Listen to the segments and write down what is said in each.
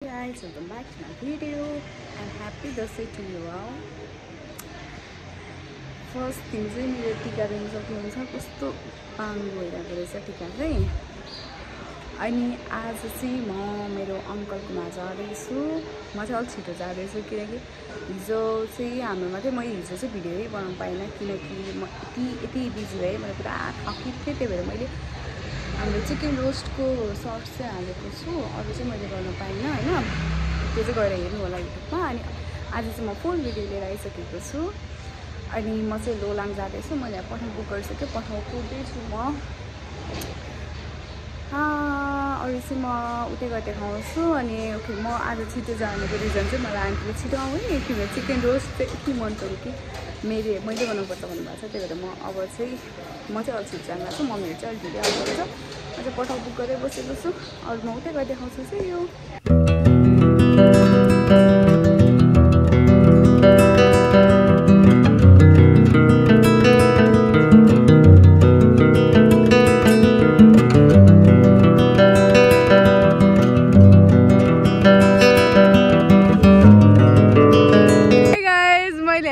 Guys, welcome back to my video and happy Dasai to you all. First thing चाहिँ मेरो टिका दिन सक्नुहुन्छ कस्तो पाङ्गो भइरहेको रहेछ टिका चाहिँ। अनि आज चाहिँ म मेरो अङ्कलकोमा जाँदैछु। म चाहिँ अलिक छिटो जाँदैछु किनकि हिजो चाहिँ हाम्रोमा चाहिँ मैले हिजो चाहिँ भिडियोै बनाउनु पाइनँ किनकि म यति बिजी भएँ। मैले पुरा थकित थिएँ, त्यही भएर मैले हाम्रो चिकन रोस्टको सर्ट्स चाहिँ हालेको छु, अरू चाहिँ मैले गर्न पाइनँ होइन। त्यो चाहिँ गएर हेर्नु होला युट्युबमा। अनि आज चाहिँ म फुल भिडियो लिएर आइसकेको छु। अनि म चाहिँ लोलाङ जाँदैछु। मैले पठाउ बुक गरिसकेँ, पठाउ कुर्दैछु म। अरू चाहिँ म उतै गएर देखाउँछु। अनि ओके, म आज छिटो जानेको रिजन चाहिँ मलाई आन्टीले छिटो आउने किनभने चिकन रोस्ट चाहिँ यति मन पऱ्यो कि मैले बनाउनुपर्छ भन्नुभएको छ। त्यही भएर म अब चाहिँ म चाहिँ अलिक छिटो जानु लाग्छु। मम्मीहरू चाहिँ अलिक ढिलै आउँछ। म चाहिँ पठाउ बुक गरेर बसेको छु। अरू म उतै गएर देखाउँछु चाहिँ यो।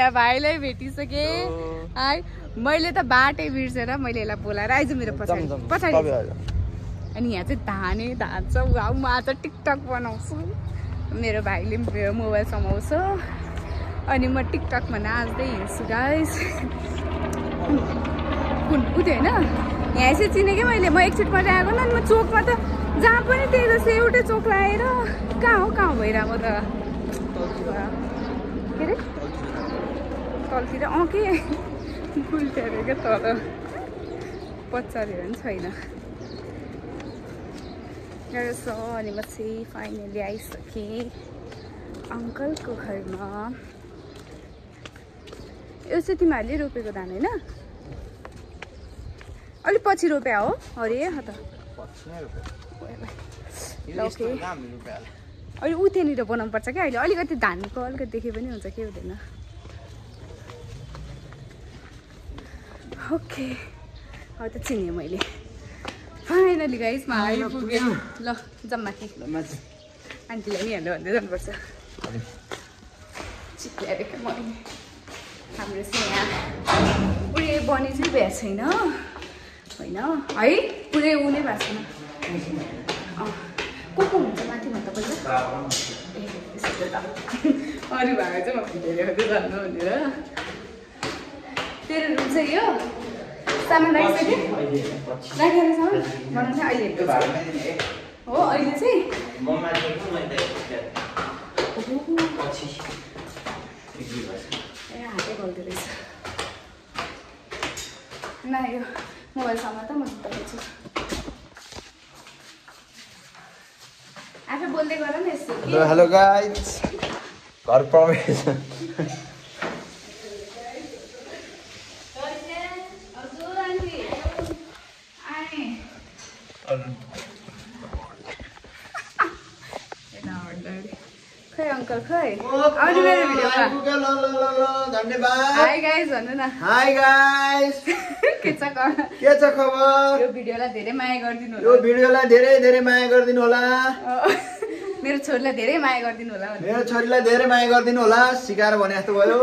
भाइलाई भेटिसकेँ है। मैले त बाटै बिर्सेर मैले यसलाई बोलाएर आइज मेरो पछाडि। अनि यहाँ चाहिँ धान छ। वाउ, म आज टिकटक बनाउँछु। मेरो भाइले मेरो मोबाइल समाउँछ अनि म टिकटकमा नाच्दै हिँड्छु गाइस। उतै होइन यहाँ चाहिँ चिने क्या मैले। म एकचोटि मात्रै आएको न, म चोकमा त जहाँ पनि त्यही जस्तो एउटै चोक लगाएर कहाँ भइरहेको त के अरे तलतिर के उल्ट्याएर क्या तल पछाडि पनि छैन। अनि म चाहिँ फाइनली आइसकेँ अङ्कलको घरमा। यो चाहिँ तिमीहरूले रोपेको धान होइन? अलिक पछि रोप्या हो अरे त। अहिले ऊ त्यहाँनिर बनाउनु पर्छ क्या। अहिले अलिकति धानको अलिकति देखे पनि हुन्छ, के हुँदैन। ओके, अब त चिनेँ मैले फाइनली गाइस। म आइपुगेँ। ल जम्माथि आन्टीलाई नि हेर्नु भन्दै जानुपर्छ। चिप्ल्याएर क्या मैले। हाम्रो चाहिँ यहाँ पुरै बनी चाहिँ भएको छैन होइन है, पुरै ऊ नै भएको छैन। को हुन्छ माथि भन्दा पहिला अरू भएको चाहिँ म भिडियो देखाउँदै जानु भनेर। तेरो रुम चाहिँ यो सामान राखिसक्यो? राखेर सामान बनाउनु चाहिँ अहिले हो। अहिले चाहिँ ए हातै गल्दो रहेछ न। यो मोबाइल सामान त म जुत्ता खोज्छु। आफै बोल्दै गर न यस्तो। हेलो गाइस, घर प्रवेश। खै अङ्कल खै आउनु मेरो भिडियोमा। धन्यवाद। हाई गाइस भन्नु न। हाई गाइस, के छ खबर? यो भिडियोलाई धेरै माया गरिदिनु होला। यो भिडियोलाई धेरै माया गरिदिनु होला। मेरो छोरीलाई धेरै माया गरिदिनु होला। मेरो छोरीलाई धेरै माया गरिदिनु होला। सिकाएर भने जस्तो भयो।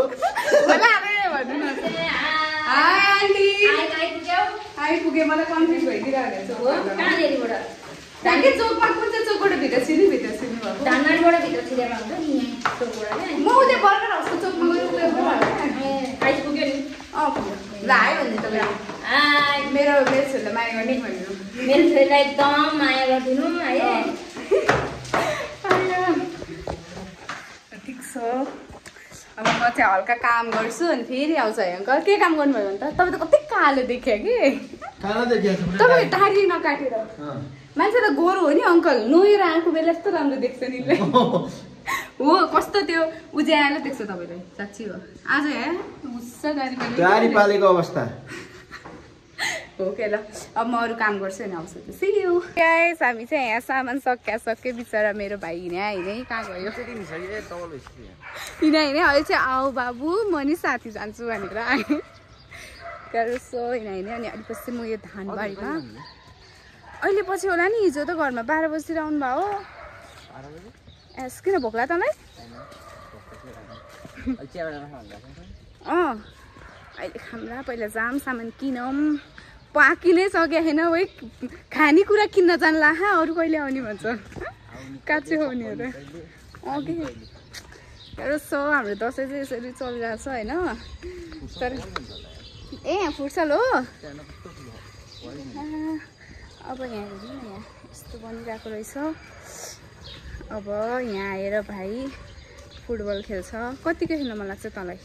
होला भन्नु न। High aunty. आइपुग्यो। मलाई कन्फ्युज भइदिइरहेको छ। कहाँनिरबाट? ढाके चोकमा कुन चाहिँ चोकबाट भित्र छिर्नु भएको? धानबारीबाट भित्र छिरेर हुन्छ नि यहाँ चोकबाट क्या। म उतै बर्खर हस्को चोकमा गएर आइपुग्यो नि। ल आयो भने तपाईँ हाई, मेरो छोरीलाई माया गर्ने भन्नु। मेरो छोरीलाई एकदम माया गरिदिनु है। ठिक छ। अब म चाहिँ हल्का काम गर्छु अनि फेरि आउँछ है अङ्कल। के काम गर्नुभयो भने त तपाईँ त कति कालो देख्यो कि। तपाईँ दाह्री नकाटेर मान्छे त गोरो हो नि अङ्कल। नुहाएर आएको बेला यस्तो राम्रो देख्छ नि हो। कस्तो त्यो उज्यालो देख्छ तपाईँलाई, साँच्ची हो। आज हे गुस्सा दाह्री पालेको अवस्था हो के। ल अब म अरू काम गर्छु अनि आउँछु। See you guys. हामी चाहिँ यहाँ सामान सके बिचरा मेरो भाइ हिँडै कहाँ गयो। हिँडै अहिले चाहिँ आऊ बाबु म नि साथी जान्छु भनेर आएँ। सो हिँडै अनि अलिपछि म यो धानबारीमा अहिले पछि होला नि। हिजो त घरमा 12 बजीतिर आउनु भयो। एस किन भोक लाग्यो तँलाई अहिले खाम्ला पहिला जाम सामान किनौँ पाकी नै सके छैन है खानेकुरा किन्न जान्ला अरू कहिले आउने भन्छ काँचो हो नि अरे के सो हाम्रो दसैँ चाहिँ यसरी चलिरहेको छ होइन तर ए यहाँ फुर्सल हो अब यहाँ हेर्नु न यहाँ यस्तो बनिरहेको रहेछ अब यहाँ आएर भाइ फुटबल खेल्छ कतिको खेल्न मन लाग्छ तँलाई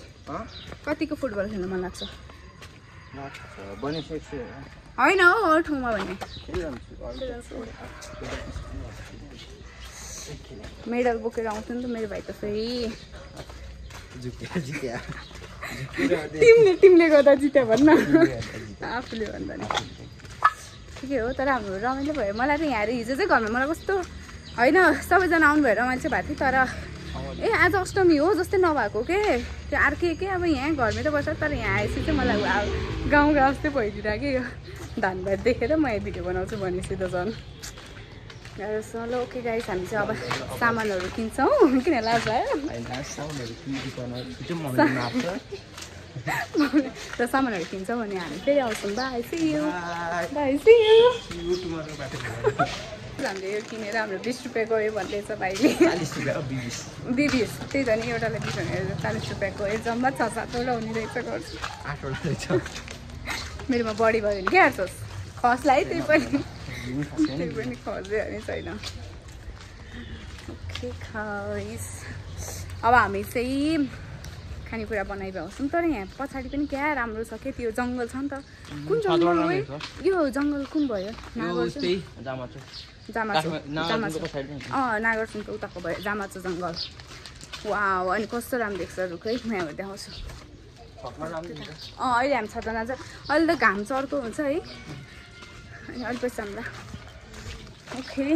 कतिको फुटबल खेल्न मन लाग्छ होइन हौ अरू ठाउँमा भने मेडल बोकेर आउँछ नि त मेरो भाइ त फेरि तिमीले गर्दा जित्यो भन्न आफूले भन्दा नि ठिकै हो तर हाम्रो रमाइलो भयो मलाई त यहाँ हिजो चाहिँ घरमा मलाई कस्तो होइन सबैजना आउनु भएर रमाइलो चाहिँ भएको थियो तर ए आज अष्टमी हो जस्तै नभएको के त्यो अर्कै के अब यहाँ घरमै त बस्छ तर यहाँ आएपछि चाहिँ मलाई गाउँ जस्तै भइदिरहेको कि यो धानबाद देखेर म यहाँ भिडियो बनाउँछु भनेपछि त झन् ल ओके गाइस हामी चाहिँ अब सामानहरू किन्छौँ किन लाज भयो र सामानहरू किन्छौँ भने हामी फेरि आउँछौँ बाई सी यू हामीले यो किनेर हाम्रो 20 रुपियाँ गयो भन्दैछ भाइले 20 त्यही त नि एउटालाई 20 भनेर 40 रुपियाँ गयो जम्मा 6-7वटा हुने रहेछ गर्छु 8वटा रहेछ मेरोमा बढी भयो भने के हार्छस् खसलाई त्यही पनि खस्दै अनि छैन ओके खाइस अब हामी चाहिँ खानेकुरा बनाइभ्याउँछौँ तर यहाँ पछाडि पनि क्या राम्रो छ के त्यो जङ्गल छ नि त कुन जङ्गल हो यो जङ्गल कुन भयो नागरसुनको उताको भयो जामाचो जङ्गल वा अनि कस्तो राम्रो देख्छ रुखै म यहाँ देखाउँछु अहिले हामी छतना चाहिँ अहिले त घाम चर्को हुन्छ है अनि अलिक पछि हामीलाई ओके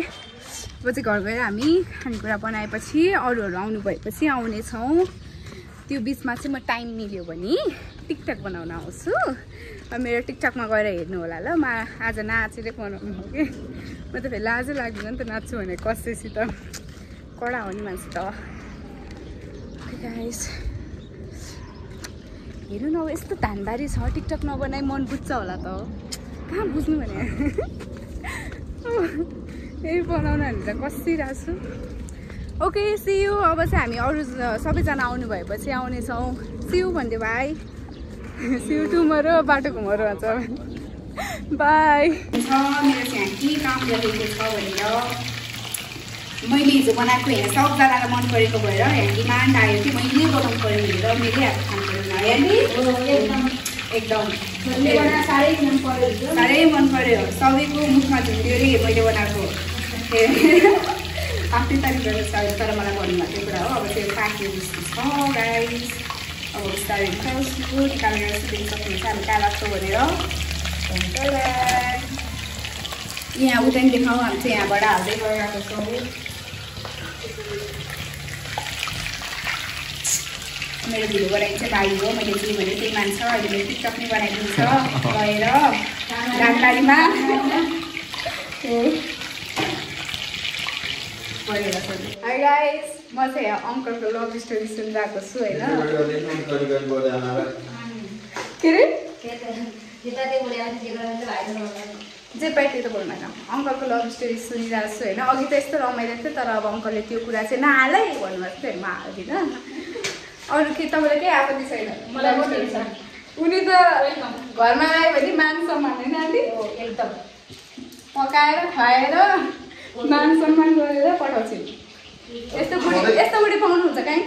अब चाहिँ घर गएर हामी खानेकुरा बनाएपछि अरूहरू आउनु भएपछि आउनेछौँ त्यो बिचमा चाहिँ म टाइम मिल्यो भने टिकटक बनाउन आउँछु मेरो टिकटकमा गएर हेर्नु होला ल म आज नाचेर बनाउनु हो कि म त फेरि लाजै लाग्दैन नि त नाच्छु भने कसैसी त कडा हो नि मान्छे त गाइस हेर्नु न यस्तो धानबारी छ टिकटक नबनाइ मन बुझ्छ होला त कहाँ बुझ्नु भने यही बनाउन भने त कसिरहेको छु ओके सी यू अब चाहिँ हामी अरू सबैजना आउनु भएपछि आउनेछौँ सी यू भन्दै भाइ सी यू टुमरो बाटो घुमरो भन्छ बाई मेरो चाहिँ यहाँ के काम गरेको छ भनेर मैले हिजो बनाएको हेरेर सबजनालाई मन परेको भएर यहाँ डिमान्ड आयो कि मैले बनाउनु पऱ्यो भनेर मेरै हात खानु पऱ्यो एकदम साह्रै मन पऱ्यो सबैको मुखमा झुन्ड्यो अरे मैले बनाएको आफ्नै तारिफ गरेर छ तर मलाई भन्नुभएको त्यो कुरा हो अब त्यो पाक्यो जस्तो छ गाइस अब बिस्तारै निकाल्छु निकालेर सुटिङ सक्नुहुन्छ हामी कहाँ लाग्छौँ भनेर यहाँ उता पनि देखाउँ हामी चाहिँ यहाँबाट हाल्दै गइरहेको छौँ मेरो भिडियो बनाइ चाहिँ भाइ हो मैले जे भने त्यही मान्छ अहिले मेरो टिकटक नै बनाइदिन्छ गएर गाडीमा हाई गाइस म चाहिँ यहाँ अङ्कलको लभ स्टोरी सुनिरहेको छु होइन के अरे जे पाइ त्यो त बोल्न अङ्कलको लभ स्टोरी सुनिरहेको छु होइन अघि त यस्तो रमाइरहेको थियो तर अब अङ्कलले त्यो कुरा चाहिँ नहालै भन्नुभएको थियो म हाल्दिनँ अरू के तपाईँलाई केही आपत्ति छैन मलाई उनी त घरमा आयो भने मान सम्मान होइन आन्टी एकदम पकाएर खुवाएर मान सम्मान गरेर पठाउँछु यस्तो बुढी पाउनुहुन्छ कहीँ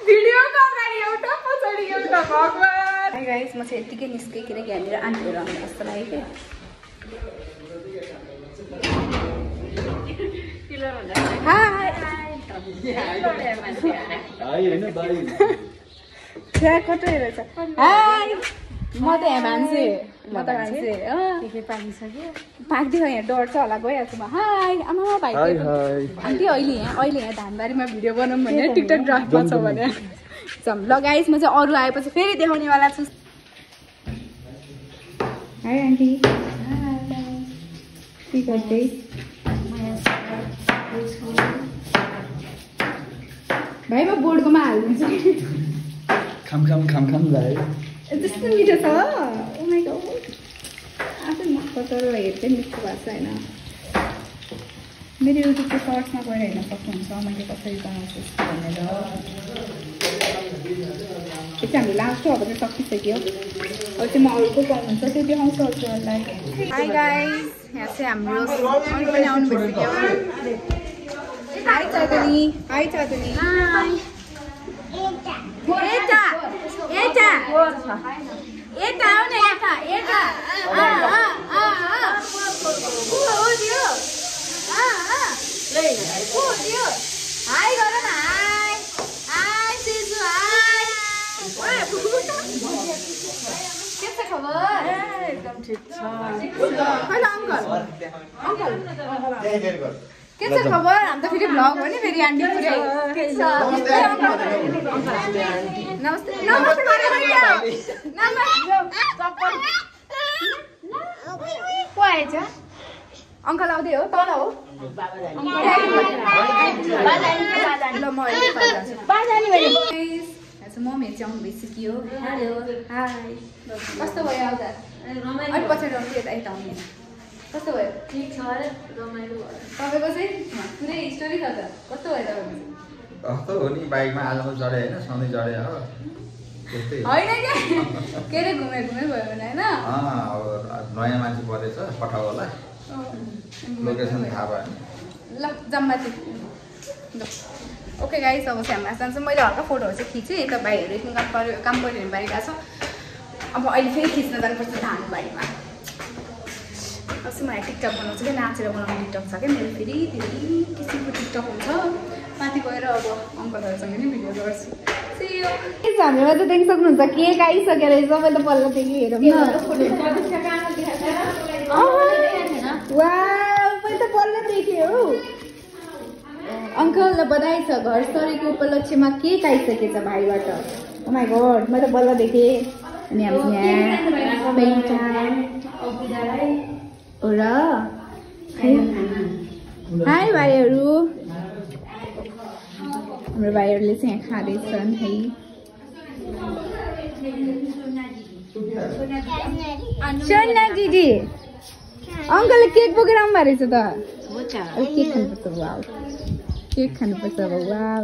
भिडियोको अगाडि एउटा पछाडि एउटा भगवान् गाइस म चाहिँ यत्तिकै निस्केँ किनकि हामीहरू आन्टीहरू आउनु जस्तो लाग्यो क्या कतै रहेछ हाई म त यहाँ मान्छे पाक्दियो यहाँ डर छ होला गइहाल्छु म हाई आमा भाइ आन्टी अहिले यहाँ धानबारीमा भिडियो बनाऊँ भने टिकटक ड्राफ्टमा छ भने ल गाइस म चाहिँ अरू आएपछि फेरि देखाउनेवाला छु हाई आन्टी के गर्दै भाइ म बोर्डकोमा हालिदिन्छु खाम लाग्यो त्यस्तो मिठो छ ओ माइ गॉड आफै म कतर हेर्दै मिठो भएको छ हैन मेरो युट्युबको सर्ट्समा गएर हेर्न सक्नुहुन्छ मैले कसरी बनाउँछु भनेर यति हामी लास्टो अब चाहिँ सकिसक्यो अब चाहिँ म अर्को पाउनुहुन्छ त्यो देखाउँछु हजुरहरूलाई हाई गाइस यहाँ चाहिँ हाम्रो अरू पनि आउनु भइसक्यो हाई चाँदनी हाई यता आऊ न यता हाई गर न हाई सिजु हाई के छ खबर एकदम ठिक छ कहिले अङ्कल के छ खबर हामी त फेरि भ्लग हो नि फेरि आन्टी पुरै के छ नमस्ते को आएछ अङ्कल आउँदै हो तल हो मम्मीहरू चाहिँ आउनु भइसक्यो हेलो हाई कस्तो भयो आउँदा अलिक पछाडि आउँछु यता आउने कस्तो भयो ठिक छ रमाइलो भयो तपाईँको चाहिँ पुरै स्टोरी छ त कस्तो भयो तपाईँको हो नि बाइकमा आजमा चढे होइन सधैँ चढे हो होइन के अरे घुमे भयो भने होइन अब नयाँ मान्छे परेछ पठाउ होला लोकेसन थाहा भयो ल जम्माती ओके गाइस अब चाहिँ हाम्रो जान्छ मैले हल्का फोटोहरू चाहिँ खिचेँ यता भाइहरू एकदिन काम परिरहनु बारीका छ अब अहिले फेरि खिच्न जानुपर्छ धानु बारीमा अस्ति मलाई टिकटक बनाउँछु क्या नाचेर बनाउने टिकटक छ क्या मेरो फेरि धेरै किसिमको टिकटक हुन्छ माथि गएर अब अङ्कलहरूसँग नि भिडियो गर्छु हामीमा त देखि सक्नुहुन्छ केक आइसकेर सबै त पल्लोदेखि हेरौँ न मैले त पल्लो देखेँ हो अङ्कल बधाई छ घर सरेको उपलक्ष्यमा केक आइसकेछ भाइबाट ओ माइ गॉड मैले त बल्ल देखेँ अनि हामी यहाँ हाई भाइहरू हाम्रो भाइहरूले चाहिँ यहाँ खाँदैछन् है सोना दिदी अङ्कलले केक बोकेर आउनु भएको रहेछ त केक खानुपर्छ वाउ केक खानुपर्छ अब वाउ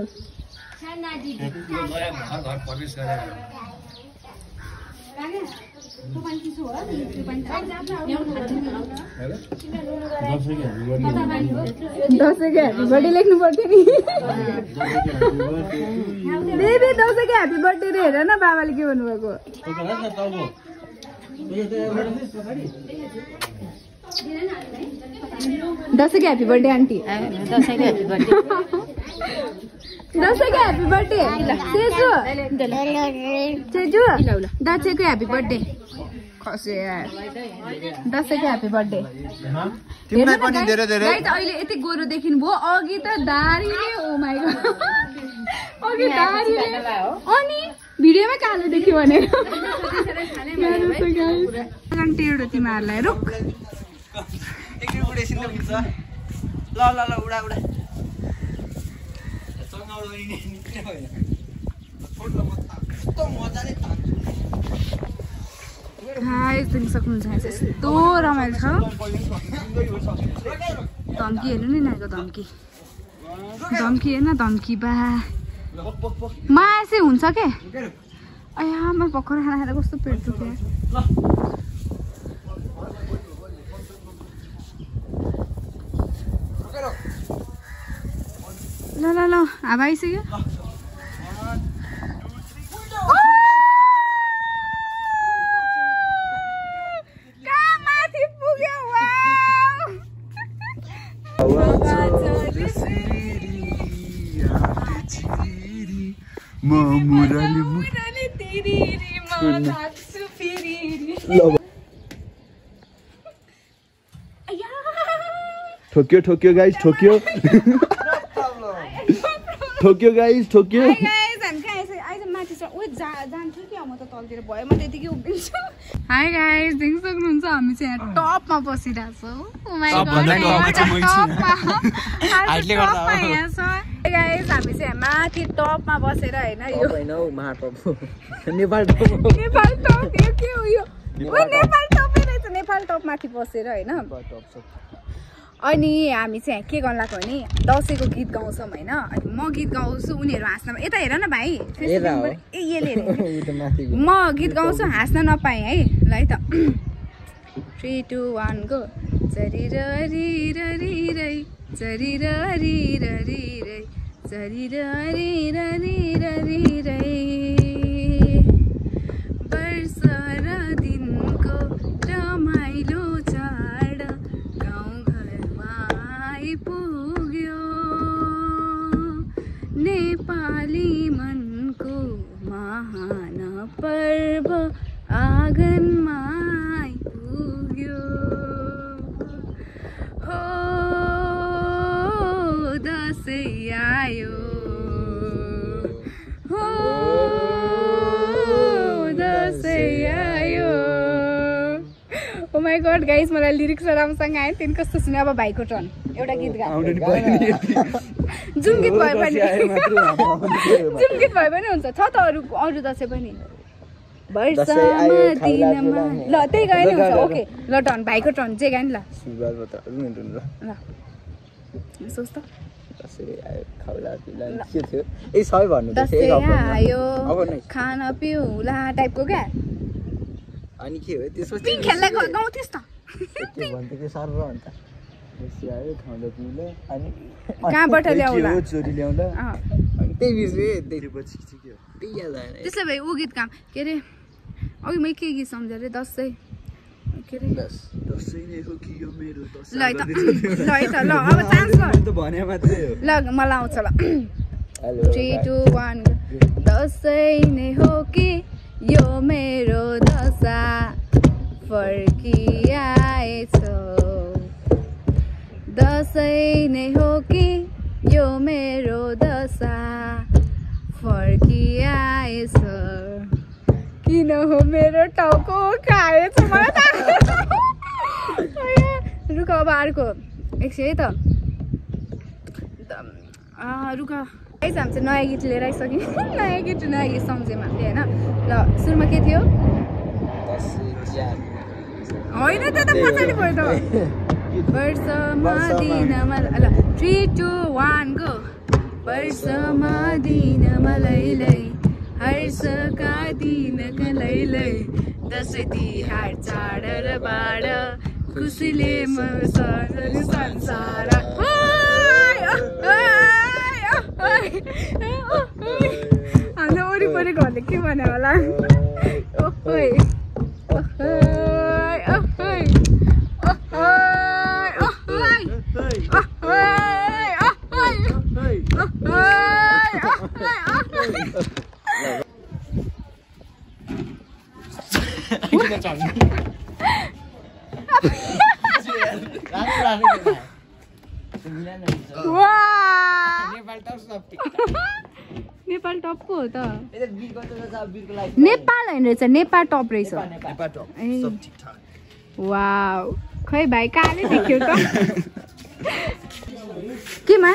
दसैँको ह्याप्पी बर्थडे लेख्नु पर्थ्यो नि बेबी दसैँको ह्याप्पी बर्थडे रे हेर न बाबाले के भन्नुभएको दसैँको ह्याप्पी बर्थडे आन्टी दसैँको ह्याप्पी बर्थडे दसैँको ह्याप्पी बर्थडे सेजु दसैँको ह्याप्पी बर्थडे खसे यार दसैँको ह्याप्पी बर्थडे अहिले यति गोरो देखिनु भयो अघि त दारीले ओ माइ गॉड अघि दारीले अनि भिडियोमै कालो देख्यो भनेर टेढो तिमीहरूलाई रुक देख्न सक्नुहुन्छ यस्तो रमाइलो छ धम्की हेर्नु नि नाइको धम्की हेर्न धम्की बा माया चाहिँ हुन्छ के अया म भर्खर खाना खाएर कस्तो पेट दुख्यो ल ल ल हावा आइसक्यो ठोक्यो गाइस ठोक्यो गाइस ठोक्यो हाई गाइस देख्न सक्नुहुन्छ हामी चाहिँ यहाँ टपमा बसिरहेको छौँ गाइस हामी चाहिँ माथि टपमा बसेर होइन यो नेपाल टप यो के हो यो नेपाल टपै रहेछ नेपाल टप माथि बसेर होइन अनि हामी चाहिँ के गर्न लाग्यो भने दसैँको गीत गाउँछौँ होइन अनि म गीत गाउँछु उनीहरू हाँस्न यता हेर न भाइ म गीत गाउँछु हाँस्न नपाएँ है ल है त 3 2 1 गो चरिररी ररी रै चरिररी ररी रै चरिररी ररी ररी रै वर्ष र दिनको रमाइलो चाड गाउँघरमा आइपुग्यो नेपाली मनको महान पर्व आँगनमा आइपुग्यो हो दसैँ आयो हो दसैँ आयो ओ माई गॉड गाइस मलाई लिरिक्स राम्रोसँग आयो तिन कस्तो सुने अब भाइको टर्न एउटा गीत गा जुन गीत भए पनि जुन गीत भए पनि हुन्छ छ त अरू दसैँ पनि वर्षमा दिनमा ल त्यही गाए नि हुन्छ ओके ल टर्न भाइको टर्न जे गाए नि ल सोच त दसैँ आयो खाना पिउला टाइपको क्या अनि के हो त्यसो पिङ खेल्दै गाउँथिस् त कहाँबाट ल्याउला चोरी ल्याउँला अनि त्यही त्यसो भए ऊ गीत काम के अरे अघि मैले के गीत सम्झेँ अरे दसैँ के अरे ल है त ल अब चान्स ल मलाई आउँछ ल 3 2 1 दसैँ नै हो कि यो मेरो दशा फर्किआएछ दसैँ नै हो कि यो मेरो दशा फर्किआएछ किन हो मेरो टाउको खाएछ मलाई रुख अब अर्को एकछिन है त रुख है हामी चाहिँ नयाँ गीत लिएर आइसक्यौँ नयाँ गीत सम्झेँ हामीले होइन ल सुरुमा के थियो होइन त्यो त पछाडि भयो त वर्षमा दिनमा ल 3 2 1 गो वर्षमा दिनमा लैलै हर्षका दिनका लैलै दसैँ तिहार चाड र बाड खुसीले संसार हाम्रो वरिपरि घरले के भन्यो होला नेपाल टप पो हो त नेपाल होइन रहेछ नेपाल टप रहेछ वाउ खै भाइ कहाँले देख्यो त केमा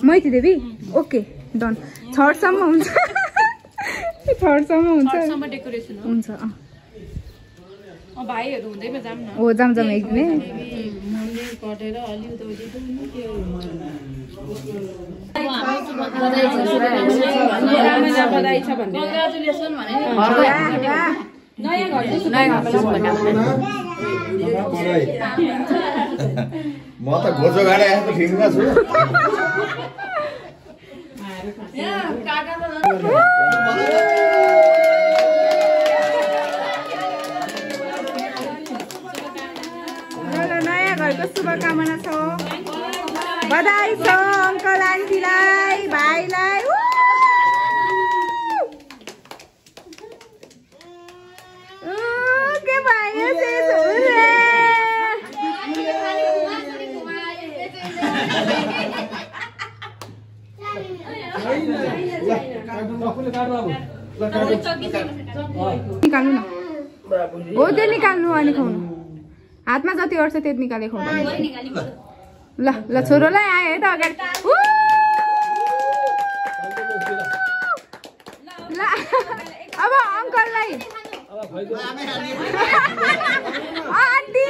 मैती देवी ओके डन थर्डसम्म हुन्छ थर्डसम्म हुन्छ हुन्छ भाइहरु हुँदैमा जाम न हो जाम एकदमै कटेर अलि बधाई छ भन्ने कङ्ग्रेचुलेसन भने नयाँ घर म त गोजो गाडे आएको ठिकमा छु नयाँ घरको शुभकामना छ बधाई छ अङ्कल आन्टीलाई भाइलाई के भयो निकाल्नु न हो त्यो निकाल्नु अनि खुवाउनु हातमा जति अट्छ त्यति निकाले खुवाउनु ल ल छोरोलाई आयो है त अगाडि मलाई आन्टी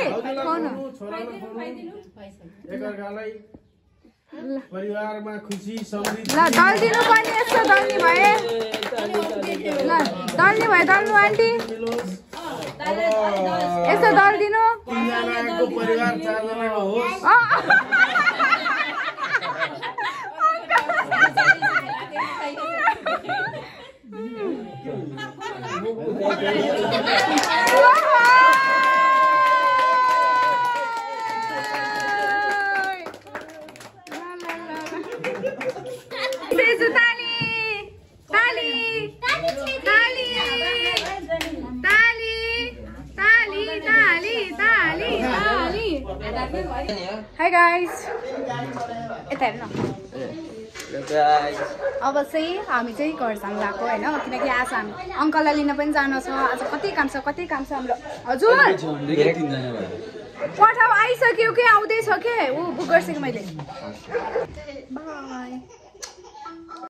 परिवारमा खुसी समृद्धि ल दल्दिनु पनि यस्तो दल्ने भए ल दल्ने भए दल्नु आन्टी यस्तो दल्दिनु तीनजनाको परिवार 4 जनाको होस् Hi guys. यता हेर्नु अब चाहिँ हामी चाहिँ घरसँग गएको होइन किनकि आज हामी अङ्कललाई लिन पनि जानु छ आज कति काम छ हाम्रो हजुर पठाउ आइसक्यो कि आउँदैछ के ऊ बुक गरिसकेँ मैले बाई